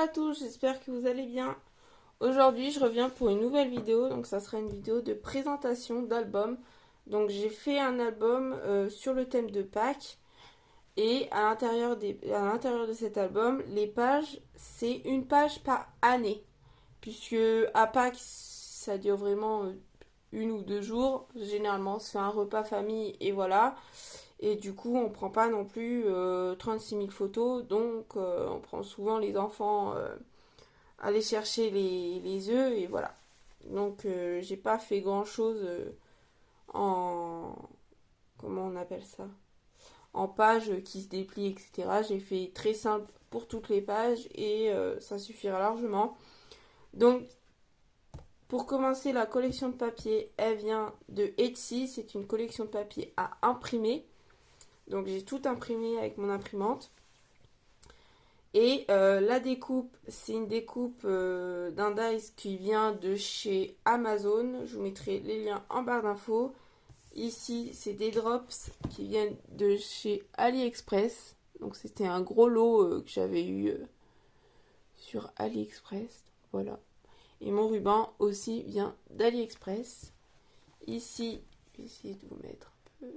à tous, j'espère que vous allez bien. Aujourd'hui, je reviens pour une nouvelle vidéo, donc ça sera une vidéo de présentation d'album. Donc j'ai fait un album sur le thème de Pâques et à l'intérieur de cet album, les pages, c'est une page par année. Puisque à Pâques, ça dure vraiment une ou deux jours. Généralement, c'est un repas famille et voilà. Et du coup, on prend pas non plus 36 000 photos. Donc, on prend souvent les enfants aller chercher les œufs et voilà. Donc, j'ai pas fait grand chose en. Comment on appelle ça? En pages qui se déplient, etc. J'ai fait très simple pour toutes les pages et ça suffira largement. Donc, pour commencer, la collection de papier, elle vient de Etsy. C'est une collection de papier à imprimer. Donc j'ai tout imprimé avec mon imprimante. Et la découpe, c'est une découpe d'un dice qui vient de chez Amazon. Je vous mettrai les liens en barre d'infos. Ici, c'est des drops qui viennent de chez AliExpress. Donc c'était un gros lot que j'avais eu sur AliExpress. Voilà. Et mon ruban aussi vient d'AliExpress. Ici, je vais essayer de vous mettre un peu.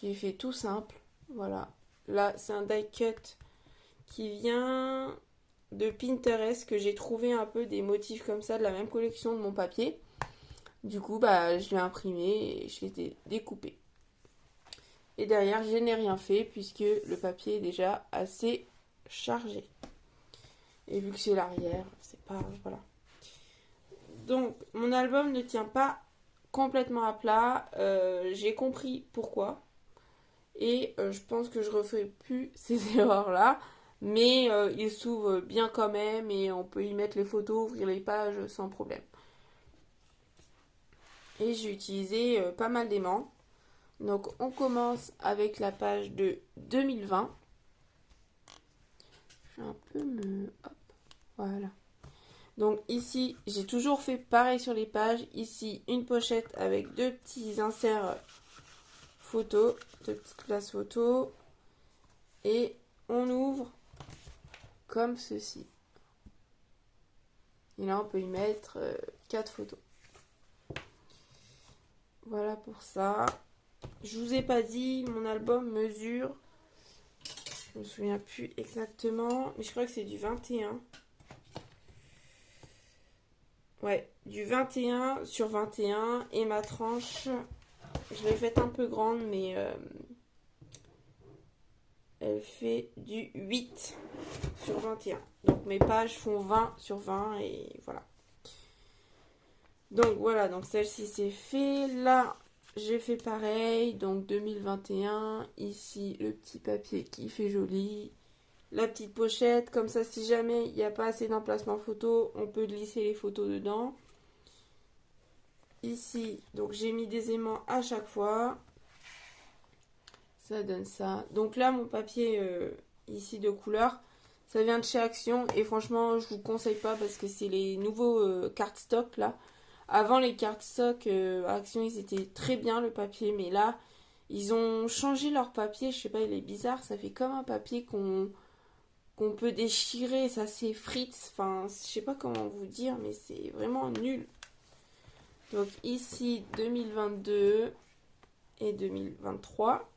J'ai fait tout simple. Voilà. Là, c'est un die cut qui vient de Pinterest, que j'ai trouvé un peu des motifs comme ça de la même collection de mon papier. Du coup, bah, je l'ai imprimé et je l'ai découpé. Et derrière, je n'ai rien fait puisque le papier est déjà assez chargé. Et vu que c'est l'arrière, c'est pas... Voilà. Donc, mon album ne tient pas complètement à plat. J'ai compris pourquoi. Et je pense que je referai plus ces erreurs-là. Mais il s'ouvre bien quand même et on peut y mettre les photos, ouvrir les pages sans problème. Et j'ai utilisé pas mal d'aimants. Donc on commence avec la page de 2020. Je vais un peu me... Hop, voilà. Donc ici, j'ai toujours fait pareil sur les pages. Ici, une pochette avec deux petits inserts photos, deux petites places photos. Et on ouvre comme ceci. Et là, on peut y mettre 4 photos. Voilà pour ça. Je vous ai pas dit, mon album mesure, je me souviens plus exactement, mais je crois que c'est du 21. Ouais, du 21 sur 21. Et ma tranche, je l'ai faite un peu grande, mais elle fait du 8 sur 21. Donc mes pages font 20 sur 20 et voilà. Donc voilà, donc celle-ci c'est fait. Là, j'ai fait pareil. Donc 2021. Ici, le petit papier qui fait joli. La petite pochette. Comme ça, si jamais il n'y a pas assez d'emplacement photo, on peut glisser les photos dedans. Ici, donc j'ai mis des aimants à chaque fois. Ça donne ça. Donc là, mon papier ici de couleur, ça vient de chez Action. Et franchement, je vous conseille pas parce que c'est les nouveaux cardstock là. Avant, les cardstock Action, ils étaient très bien le papier. Mais là, ils ont changé leur papier. Je sais pas, il est bizarre. Ça fait comme un papier qu'on peut déchirer. Ça s'effrite. Enfin, je sais pas comment vous dire, mais c'est vraiment nul. Donc ici, 2022 et 2023.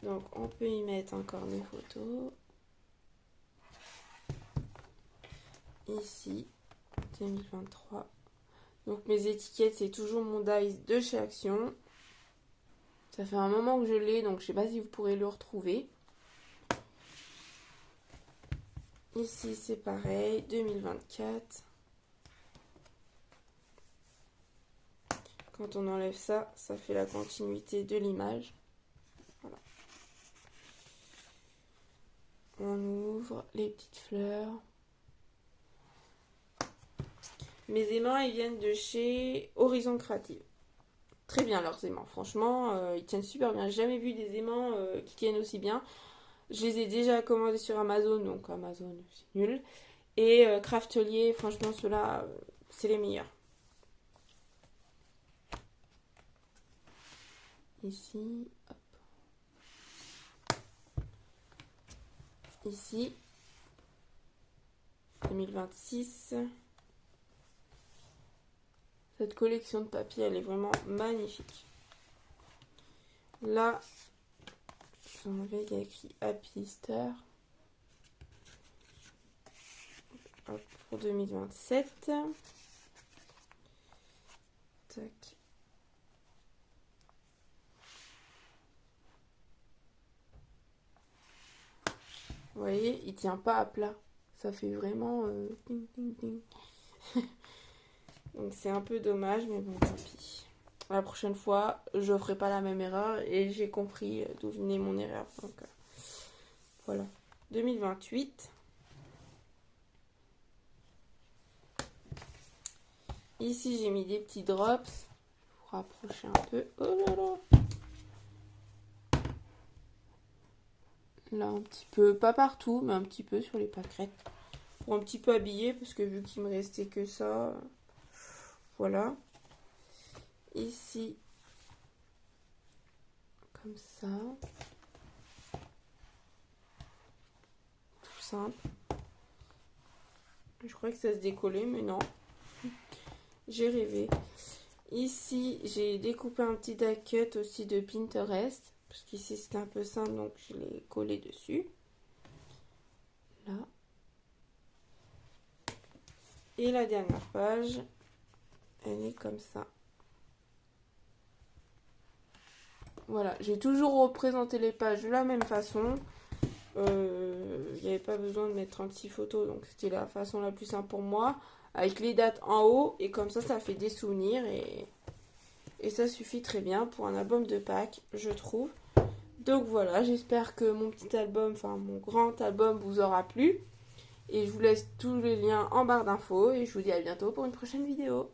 Donc on peut y mettre encore des photos. Ici, 2023. Donc mes étiquettes, c'est toujours mon dice de chez Action. Ça fait un moment que je l'ai, donc je sais pas si vous pourrez le retrouver. Ici, c'est pareil, 2024. Quand on enlève ça, ça fait la continuité de l'image. Voilà. On ouvre les petites fleurs. Mes aimants, ils viennent de chez Horizon Creative. Très bien leurs aimants, franchement, ils tiennent super bien. J'ai jamais vu des aimants qui tiennent aussi bien. Je les ai déjà commandés sur Amazon, donc Amazon, c'est nul. Et Craftelier, franchement, ceux-là, c'est les meilleurs. Ici, hop. Ici, 2026. Cette collection de papier, elle est vraiment magnifique. Là, j'ai enlevé, il y a écrit Happy Easter. Hop, pour 2027. Tac. Vous voyez, il tient pas à plat. Ça fait vraiment ding, ding, ding. Donc c'est un peu dommage, mais bon, tant pis. La prochaine fois, je ferai pas la même erreur et j'ai compris d'où venait mon erreur. Donc voilà. 2028. Ici, j'ai mis des petits drops. Pour rapprocher un peu. Oh là là. Là, un petit peu, pas partout, mais un petit peu sur les pâquerettes. Pour un petit peu habiller, parce que vu qu'il me restait que ça, voilà. Ici, comme ça. Tout simple. Je croyais que ça se décollait, mais non. J'ai rêvé. Ici, j'ai découpé un petit die cut aussi de Pinterest. Parce qu'ici, c'était un peu simple, donc je l'ai collé dessus. Là. Et la dernière page, elle est comme ça. Voilà, j'ai toujours représenté les pages de la même façon. Il n'y avait pas besoin de mettre 36 photos, donc c'était la façon la plus simple pour moi. Avec les dates en haut, et comme ça fait des souvenirs. Et ça suffit très bien pour un album de Pâques, je trouve. Donc voilà, j'espère que mon petit album, enfin mon grand album vous aura plu. Et je vous laisse tous les liens en barre d'infos. Et je vous dis à bientôt pour une prochaine vidéo.